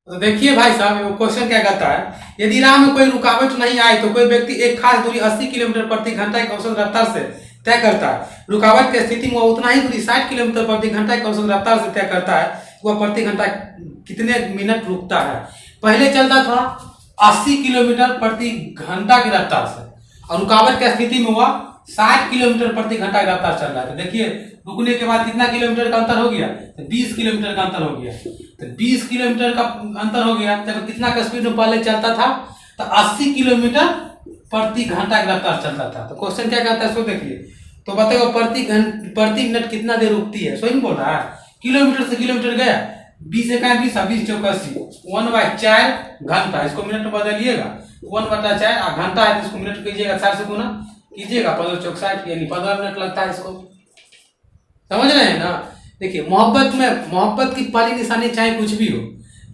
तो देखिए भाई साहब, वो क्वेश्चन क्या कहता है, यदि राह में कोई रुकावट नहीं आई तो कोई व्यक्ति एक खास दूरी 80 किलोमीटर प्रति घंटा की औसत रफ्तार से तय करता है। रुकावट की स्थिति में वह उतना ही दूरी 60 किलोमीटर प्रति घंटा की औसत रफ्तार से तय करता है। वह प्रति घंटा कितने मिनट रुकता है। पहले चलता था 80 किलोमीटर प्रति घंटा की रफ्तार से, और रुकावट की स्थिति में वह 60 किलोमीटर प्रति घंटा की रफ्तार चल रहा है। तो देखिए, रुकने के बाद कितना किलोमीटर का अंतर हो गया, तो 20 किलोमीटर का अंतर हो गया। तो 20 किलोमीटर का अंतर हो गया, तब कितना का स्पीड में पहले चलता था, तो 80 किलोमीटर प्रति घंटा की रफ्तार चलता था। तो क्वेश्चन क्या कहता है, सो देखिए, तो बताओ प्रति मिनट कितना देर रुकती है। सो ही बोल रहा है, किलोमीटर से किलोमीटर गया, 20 से 20, 20 चौका 80, 1/4 घंटा। इसको मिनट में बदलिएगा, 1/4 घंटा है, तो इसको मिनट कीजिएगा, 4 से गुना कीजिएगा, 15 चौक 60, यानी 15 मिनट लगता है इसको। समझ रहे हैं ना। देखिए, मोहब्बत की पहली निशानी चाहे कुछ भी हो,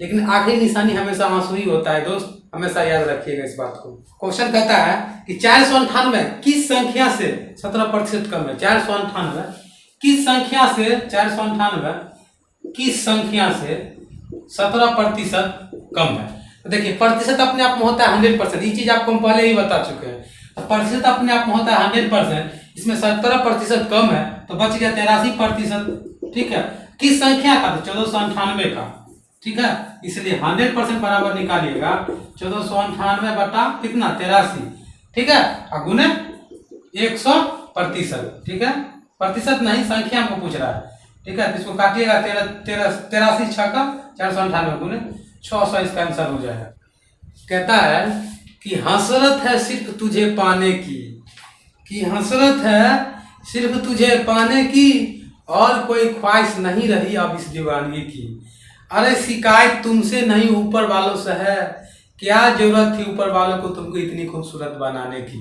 लेकिन आखिरी निशानी हमेशा आंसू ही होता है दोस्त, हमेशा याद रखिएगा इस बात को। क्वेश्चन कहता है कि 498 किस संख्या से 17% कम है। 498 किस संख्या से 498 किस संख्या से 17% कम है। तो देखिए, प्रतिशत अपने आप में होता है 100%, ये चीज आपको हम पहले ही बता चुके हैं। तो प्रतिशत अपने आप में होता है 100%, इसमें 17% कम है, तो बच गया 83%। ठीक है, किस संख्या का, तो 1498 का। ठीक है, इसलिए 100% बराबर निकालिएगा 1498 बटा कितना, 83। ठीक है, और गुने 100%। ठीक है, प्रतिशत नहीं, संख्या हमको पूछ रहा है। ठीक है, तो इसको काटिएगा, 83 छक्का 498 गुने 600, इसका आंसर हो जाएगा। कहता है कि हसरत है सिर्फ तुझे पाने की, कि हसरत है सिर्फ तुझे पाने की, और कोई ख्वाहिश नहीं रही अब इस दीवानगी की। अरे शिकायत तुमसे नहीं ऊपर वालों से है, क्या जरूरत थी ऊपर वालों को तुमको इतनी खूबसूरत बनाने की।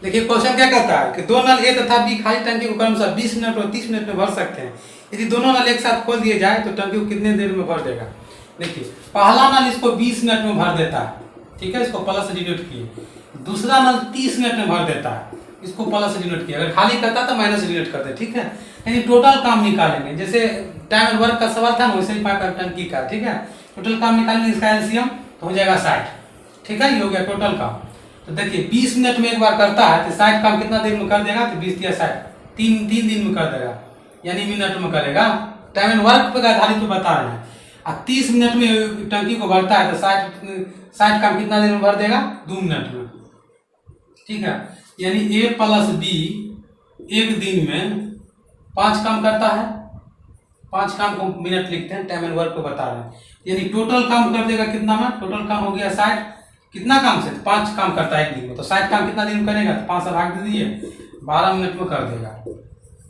देखिए, क्वेश्चन क्या कहता है कि दो नल ए तथा बी खाली टंकी को क्रमशः 20 मिनट और 30 मिनट में भर सकते हैं। यदि दोनों नल एक साथ खोल दिए जाए तो टंकी को कितने देर में भर देगा। देखिए, पहला नल इसको 20 मिनट में भर देता है। ठीक है, इसको प्लस से डिनोट किए। दूसरा नल 30 मिनट में भर देता है, इसको प्लस से डिनोट किया। अगर खाली करता तो माइनस से डिनोट करते। ठीक है, यानी टोटल काम निकालेंगे, जैसे टाइम एंड वर्क का सवाल था ना, वैसे ही टंकी का। ठीक है, टोटल काम निकालेंगे, इसका एलसीएम तो हो जाएगा 60। ठीक है, ये हो गया टोटल काम। तो देखिए, 20 मिनट में एक बार करता है तो 60 काम कितना देर में कर देगा, तो 20 या 60 तीन दिन में कर देगा, यानी मिनट में करेगा। टाइम एंड वर्क पर आधारित तो बता रहे हैं। और 30 मिनट में टंकी को भरता है तो 60 काम कितना देर में भर देगा, 2 मिनट में। ठीक है, यानी ए प्लस बी एक दिन में 5 काम करता है। 5 काम को मिनट लिखते हैं, टाइम एंड वर्क को बता रहे हैं। यानी टोटल काम कर देगा कितना में, टोटल काम हो गया 60। कितना काम से, 5 काम करता है एक दिन में, तो 60 काम कितना दिन में करेगा, तो 5 से भाग दे दिए, 12 मिनट में कर देगा।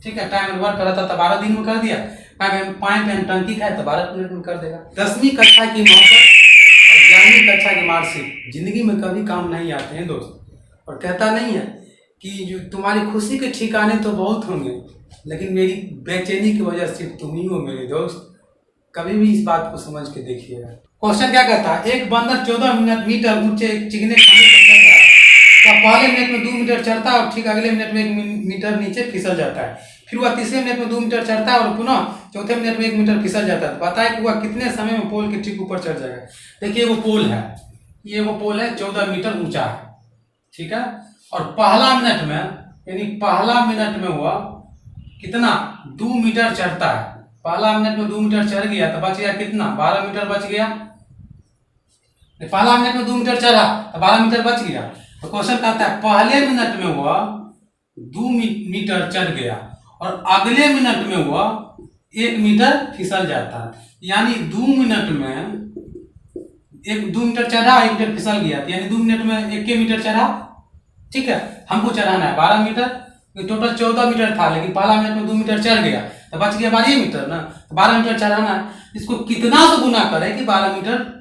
ठीक है, टाइम एंड वर्क करता था 12 दिन में कर दिया, पाइप एंड टंकी खाए तो 12 मिनट में कर देगा। 10वीं कक्षा की मोहब्बत और 11वीं कक्षा की मार्कशीट जिंदगी में कभी काम नहीं आते हैं दोस्त। और कहता नहीं है कि जो तुम्हारी खुशी के ठिकाने तो बहुत होंगे, लेकिन मेरी बेचैनी की वजह सिर्फ तुम ही हो मेरे दोस्त। कभी भी इस बात को समझ के देखिएगा। क्वेश्चन क्या कहता है, एक बंदर 14 मीटर ऊंचे चिकने खाने पर चढ़ रहा है। तो पहले मिनट में 2 मीटर चढ़ता है और ठीक अगले मिनट में 1 मीटर नीचे फिसल जाता है। फिर वह तीसरे मिनट में 2 मीटर चढ़ता है और पुनः चौथे मिनट में 1 मीटर फिसल जाता है। पता है कि वह कितने समय में पोल के ठीक ऊपर चढ़ जाएगा। देखिए, वो पोल है, ये वो पोल है 14 मीटर ऊंचा है। ठीक है, और पहला मिनट में, यानी पहला मिनट में हुआ कितना, 2 मीटर चढ़ता है। पहला मिनट में 2 मीटर चढ़ गया तो बच गया कितना, 12 मीटर बच गया। पहला मिनट में 2 मीटर चढ़ा तो 12 मीटर बच गया। तो क्वेश्चन कहता है पहले मिनट में हुआ 2 मीटर चढ़ गया और अगले मिनट में हुआ 1 मीटर फिसल जाता है। यानी 2 मिनट में 2 मीटर चढ़ा, 1 मीटर फिसल गया, यानी 2 मिनट में 1 मीटर चढ़ा। ठीक है, हमको चढ़ाना है 12 मीटर, टोटल 14 मीटर था, लेकिन पहला मिनट में 2 मीटर चढ़ गया तो बच गया 12 मीटर ना। तो 12 मीटर चढ़ाना है, इसको कितना से गुना करें कि 12 मीटर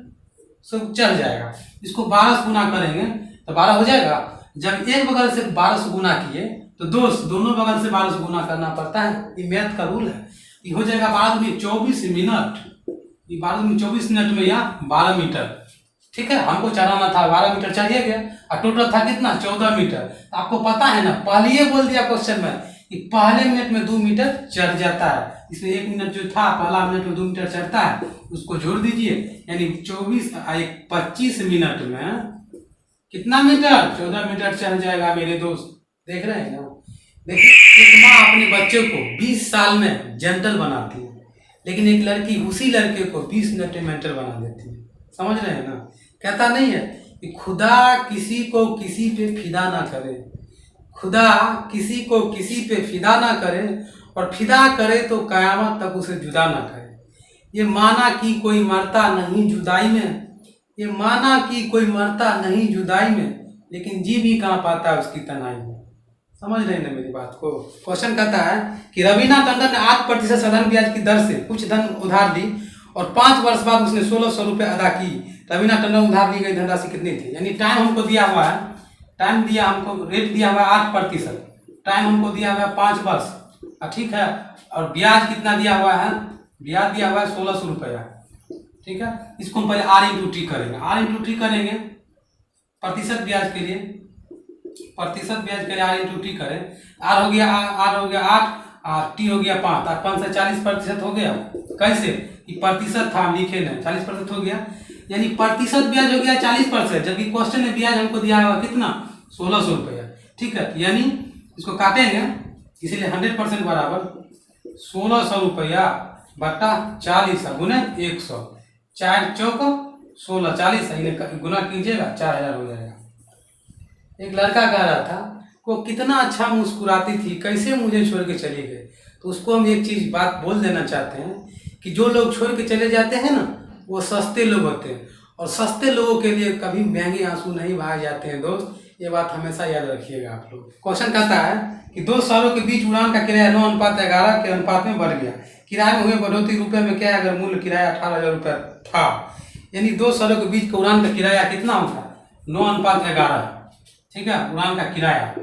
से चढ़ जाएगा। इसको 12 से गुना करेंगे तो 12 हो जाएगा। जब एक बगल से 12 से गुना किए तो दोस्त दोनों बगल से 12 से गुना करना पड़ता है, ये मैथ का रूल है। ये हो जाएगा 12 में 24 मिनट, ये 12 में 24 मिनट में या 12 मीटर। ठीक है, हमको चढ़ाना था 12 मीटर, चढ़िए गया और टोटल था कितना, 14 मीटर। तो आपको पता है ना, पहले ही बोल दिया क्वेश्चन में कि पहले मिनट में 2 मीटर चढ़ जाता है, इसमें 1 मिनट जो था, पहला मिनट में 2 मीटर चढ़ता है, उसको जोड़ दीजिए, यानी 25 मिनट में कितना मीटर? 14 मीटर चढ़ जाएगा मेरे दोस्त। देख रहे हैं ना? देखिए, एक माँ अपने बच्चे को 20 साल में जेंटल बनाती है, लेकिन एक लड़की उसी लड़के को 20 मिनट में मेंटल बना देती है। समझ रहे हैं ना? कहता नहीं है कि खुदा किसी को किसी पे फिदा ना करे, खुदा किसी को किसी पे फिदा ना करे, और फिदा करे तो कयामत तक उसे जुदा ना करे। ये माना कि कोई मरता नहीं जुदाई में, ये माना कि कोई मरता नहीं जुदाई में, लेकिन जी भी कहाँ पाता है उसकी तनाई में। समझ रहे हैं ना मेरी बात को? क्वेश्चन कहता है कि रवीना टंडन ने 8% साधारण ब्याज की दर से कुछ धन उधार ली और 5 वर्ष बाद उसने 1600 रुपये अदा की। रवीना टंडन उधार ली गई धनराशि कितनी थी? यानी टाइम हमको दिया हुआ है, टाइम दिया हमको, रेट दिया हुआ है 8%, टाइम हमको दिया हुआ है 5 वर्ष, ठीक है, और ब्याज कितना दिया हुआ है? ब्याज दिया हुआ है 1600 रुपया। ठीक है, इसको हम पहले R×T करेंगे। R×T करेंगे प्रतिशत ब्याज के लिए, प्रतिशत ब्याज के लिए R×T करें। R हो गया 8 और T हो गया 5, 5 से 40% हो गया। कैसे? कि प्रतिशत था, हम लिखे नहीं, 40% हो गया, यानी प्रतिशत ब्याज हो गया 40%, जबकि क्वेश्चन में ब्याज हमको दिया हुआ कितना? 1600 रुपया। ठीक है, यानी इसको काटेंगे, इसीलिए 100% बराबर 1600 रुपया बटा 40 गुने 100, 4 चौक 16, 40 इन्हें गुना कीजिएगा, 4000 हो जाएगा। एक लड़का कह रहा था वो कितना अच्छा मुस्कुराती थी, कैसे मुझे छोड़ के चले गए। तो उसको हम एक चीज बात बोल देना चाहते हैं कि जो लोग छोड़ के चले जाते हैं ना, वो सस्ते लोग होते हैं, और सस्ते लोगों के लिए कभी महंगे आंसू नहीं बहाए जाते हैं दोस्त, ये बात हमेशा याद रखिएगा आप लोग। क्वेश्चन कहता है कि 2 शहरों के बीच उड़ान का किराया 9:11 के अनुपात में बढ़ गया। किराए में हुए बढ़ोतरी रुपए में क्या है? अगर मूल्य किराया 18,000 रुपया था, यानी 2 शहरों के बीच का उड़ान का किराया कितना होता? 9:11। ठीक है, उड़ान का किराया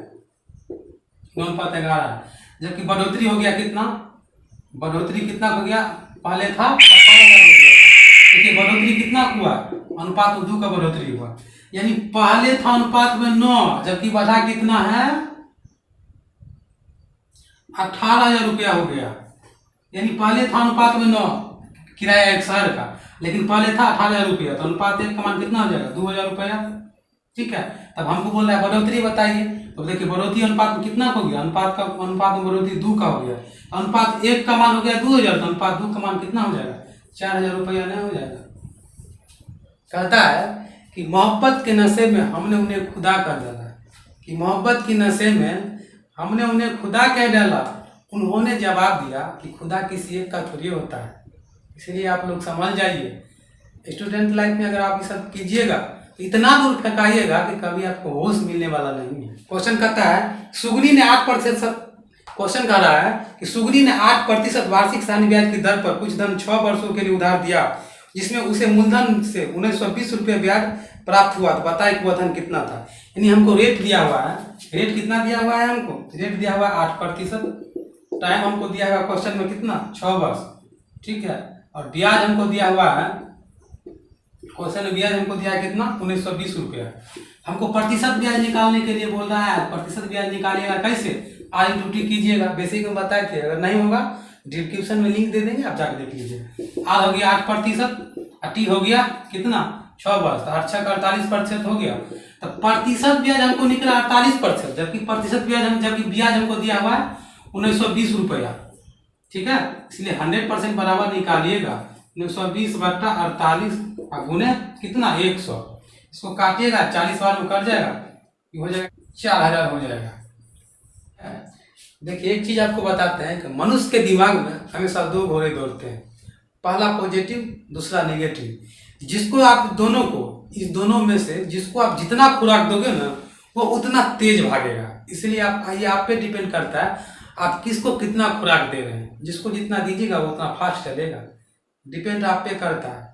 9:11, जबकि बढ़ोतरी हो गया कितना? बढ़ोतरी कितना हो गया? पहले था 18,000 हो गया था। देखिए बढ़ोतरी कितना हुआ? अनुपात 2 का बढ़ोतरी हुआ, यानी पहले था अनुपात में 9, जबकि बढ़ा कितना है? 18,000 रुपया हो गया। यानी पहले था अनुपात में 9 किराया एक शहर का, लेकिन पहले था 18,000 रुपया, तो अनुपात 1 का मान कितना हो जाएगा? 2,000 रुपया। ठीक है, तब हमको बोल रहा है बढ़ोतरी बताइए, तो देखिए बढ़ोतरी अनुपात में कितना हो गया? अनुपात में बढ़ोतरी 2 का हो गया, अनुपात 1 का मान हो गया 2,000, तो अनुपात 2 का मान कितना हो जाएगा? 4,000 रुपया नहीं हो जाएगा? कहता है कि मोहब्बत के नशे में हमने उन्हें खुदा कर डाला, कि मोहब्बत की नशे में हमने उन्हें खुदा कह डाला। उन्होंने जवाब दिया कि खुदा किसी एक का थोड़ी होता है। इसलिए आप लोग समझ जाइए, स्टूडेंट लाइफ में अगर आप ये सब कीजिएगा तो इतना दूर फेंकाइएगा कि कभी आपको होश मिलने वाला नहीं है। क्वेश्चन कहता है सुगनी ने 8%, क्वेश्चन कह रहा है कि सुगनी ने 8% वार्षिक साधारण ब्याज की दर पर कुछ धन 6 वर्षों के लिए उधार दिया, जिसमें उसे मूलधन से 1920 रुपये ब्याज प्राप्त हुआ। तो बताए कि वह धन कितना था? यानी हमको रेट दिया हुआ है, रेट कितना दिया हुआ है? हमको रेट दिया हुआ है 8%, टाइम हमको दिया हुआ क्वेश्चन में कितना? 6 वर्ष। ठीक है, और ब्याज हमको दिया हुआ है, क्वेश्चन में ब्याज हमको दिया है कितना? 1920 रुपया। हमको प्रतिशत ब्याज निकालने के लिए बोल रहा है, प्रतिशत ब्याज निकालिएगा कैसे? R×T कीजिएगा, बेसिक में बताए थे, अगर नहीं होगा डिस्क्रिप्शन में लिंक दे देंगे, आप जाकर देख लीजिए। R हो गया 8% और T हो गया कितना? 6 वर्ष, तो 8 का 48% हो गया। तो प्रतिशत ब्याज हमको निकला 48%, जबकि प्रतिशत ब्याज जबकि ब्याज हमको दिया हुआ है 1920 रुपया। ठीक है, इसलिए 100% बराबर निकालिएगा, 1920 बटा 48 गुने कितना? 100। इसको काटिएगा, 40 बार में कट जाएगा, हो जाएगा 4,000 हो जाएगा। देखिए एक चीज आपको बताते हैं कि मनुष्य के दिमाग में हमेशा 2 घोड़े दौड़ते हैं, पहला पॉजिटिव, दूसरा नेगेटिव। जिसको आप दोनों को, इस दोनों में से जिसको आप जितना खुराक दोगे ना, वो उतना तेज भागेगा। इसलिए ये आप पे डिपेंड करता है आप किसको कितना खुराक दे रहे हैं। जिसको जितना दीजिएगा वो उतना फास्ट चलेगा, डिपेंड आप पे करता है।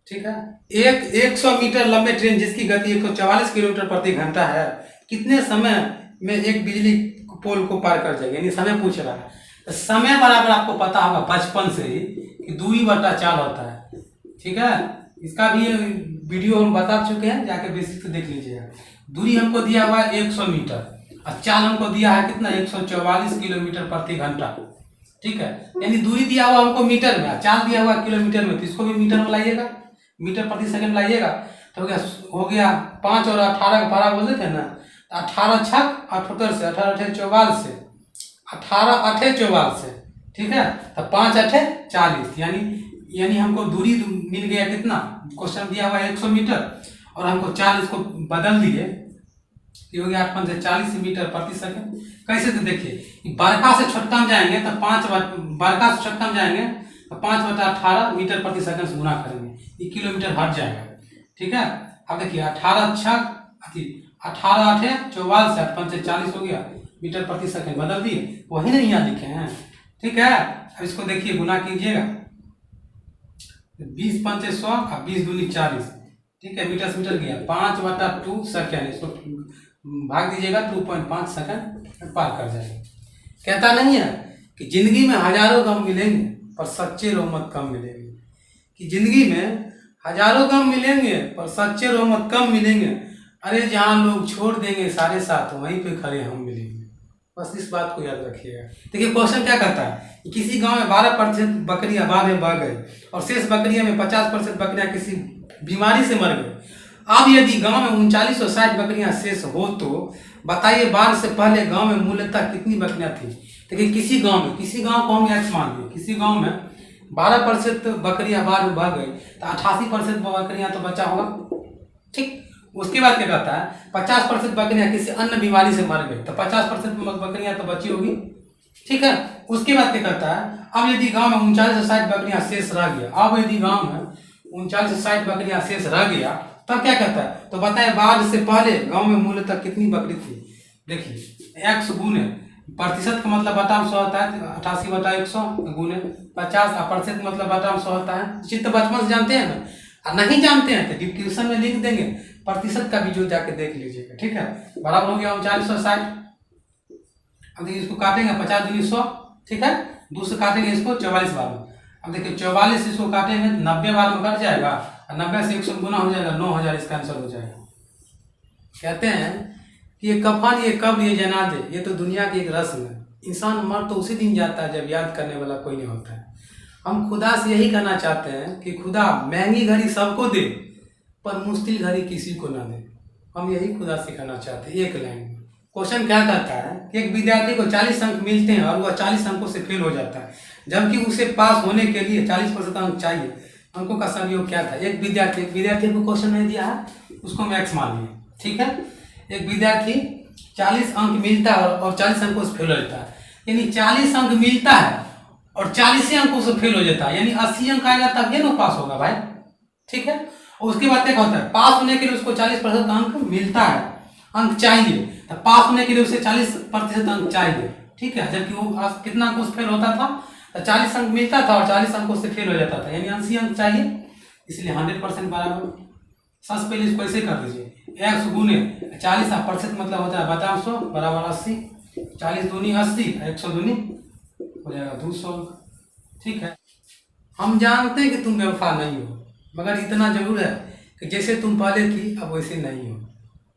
ठीक है, 100 मीटर लंबे ट्रेन जिसकी गति 144 किलोमीटर प्रति घंटा है, कितने समय में एक बिजली पोल को पार कर जाएगा? यानी समय पूछ रहा है। तो समय बराबर आपको पता होगा बचपन से ही कि 2/4 होता है। ठीक है, इसका भी वीडियो हम बता चुके हैं, जाके बेसिक से देख लीजिएगा। दूरी हमको दिया हुआ है 100 मीटर और चाल हमको दिया है कितना? 144 किलोमीटर प्रति घंटा। ठीक है, यानी दूरी दिया हुआ हमको मीटर में, चार्ज दिया हुआ किलोमीटर में, तो इसको भी मीटर में लाइएगा, मीटर प्रति सेकंड लाइएगा। तो हो गया 5 और 18 का पारा बोल देते हैं ना, 18 छक 78 से 18 अठे 44 से 18 अठे 44 से, ठीक है। तो 5 अठे 40, यानी हमको दूरी मिल गया कितना, क्वेश्चन दिया हुआ 100 मीटर और हमको 40 को बदल दिए, ये हो गया 8 से 40 मीटर प्रति सेकंड। कैसे, तो देखिए बड़का से छोटका में जाएंगे तो 5 बड़का से छोटका में जाएंगे तो 5/18 मीटर प्रति सेकंड से गुना करेंगे, ये किलोमीटर हट जाएगा, ठीक है। अब देखिए 18 छक 18 अठे 44 से 8 से 40 हो गया मीटर प्रति सेकंड, बदल दिए, वही नहीं यहाँ लिखे हैं, ठीक है। अब इसको देखिए गुना कीजिएगा, 20 पंचे 100 और 20 दूनी 40, ठीक है, मीटर से मीटर गया 5/2 सेकेंड, इसको भाग दीजिएगा 2.5 सेकंड पार कर जाएगा। कहता नहीं है कि जिंदगी में हजारों गम मिलेंगे पर सच्चे रोमत कम मिलेंगे, कि जिंदगी में हजारों गम मिलेंगे पर सच्चे रोमत कम मिलेंगे, अरे जहाँ लोग छोड़ देंगे सारे साथ वहीं पे खड़े हम मिलेंगे। बस इस बात को याद रखिएगा। देखिए क्वेश्चन क्या कहता है कि किसी गांव में 12% बकरियां बाढ़ में बह गई और शेष बकरियां में 50% बकरियां किसी बीमारी से मर गई। अब यदि गांव में 3960 बकरियां शेष हो तो बताइए बाढ़ से पहले गांव में मूलतः कितनी बकरियां थी। देखिए किसी गांव को हम एक्स मान लिए, किसी गांव में 12% बकरियां बाढ़ में बह गई तो 88% बकरियां तो बचा होगा, ठीक। उसके बाद क्या कहता है 50% बकरियां किसी अन्य बीमारी से मर गई तो 50% बकरियां तो बची होगी, ठीक है। उसके बाद क्या कहता है अब यदि गांव में 3960 बकरियां शेष रह गया, अब यदि गांव में 3960 बकरियां शेष रह गया तब क्या कहता है, तो बताए बाढ़ से पहले गांव में मूलतः कितनी बकरी थी। देखिए एक्स गुने प्रतिशत का मतलब बटा 100 होता है, 88/100 गुने 50 और प्रतिशत मतलब बटा 100 होता है, चित्त बचपन से जानते हैं ना, और नहीं जानते हैं तो डिस्क्रिप्शन में लिख देंगे, प्रतिशत का वीडियो जाके देख लीजिएगा, ठीक है। बराबर हो गया 3960। अब देखिए इसको काटेंगे 50 दूनी 100, ठीक है, 2 से काटेंगे इसको 44 बार में। अब देखिए 44 इसको काटेंगे 90 बार में कट जाएगा और 90 से 100 गुना हो जाएगा, 9000 इसका आंसर हो जाएगा। कहते हैं कि ये कफन ये कब्र ये जनाजे ये तो दुनिया की एक रस्म है, इंसान मर तो उसी दिन जाता है जब याद करने वाला कोई नहीं होता है। हम खुदा से यही कहना चाहते हैं कि खुदा महंगी घड़ी सबको दे पर मुश्किल घड़ी किसी को ना दे, हम यही खुदा से कहना चाहते हैं। एक लाइन में क्वेश्चन क्या कहता है कि एक विद्यार्थी को 40 अंक मिलते हैं और वह 40 अंकों से फेल हो जाता है, जबकि उसे पास होने के लिए 40% अंक चाहिए। अंकों का संयोग क्या था। एक विद्यार्थी को क्वेश्चन नहीं दिया है, उसको हम एक्स मान लिए, ठीक है। एक विद्यार्थी 40 अंक मिलता है और 40 अंकों से फेल हो जाता है, यानी 40 अंक मिलता है और 40 अंकों से फेल हो जाता है, यानी 80 अंक आएगा तब ये ना पास होगा भाई, ठीक है। और उसके बाद क्या होता है, पास होने के लिए उसको 40% अंक मिलता है, अंक चाहिए, तो पास होने के लिए उसे 40% अंक चाहिए, ठीक है। जबकि वो कितना अंकों से फेल होता था, तो 40 अंक मिलता था और 40 अंकों से फेल हो जाता था, यानी 80 अंक चाहिए, इसलिए 100% बराबर। सबसे पहले इसको ऐसे कर दीजिए, एक्स गुने 40 प्रतिशत मतलब होता है बटा 100 बराबर 80, 40 दूनी 80, 100 दूनी हो जाएगा 200, ठीक है। हम जानते हैं कि तुम बेवफा नहीं हो, मगर इतना जरूर है कि जैसे तुम पहले थी अब वैसे नहीं हो।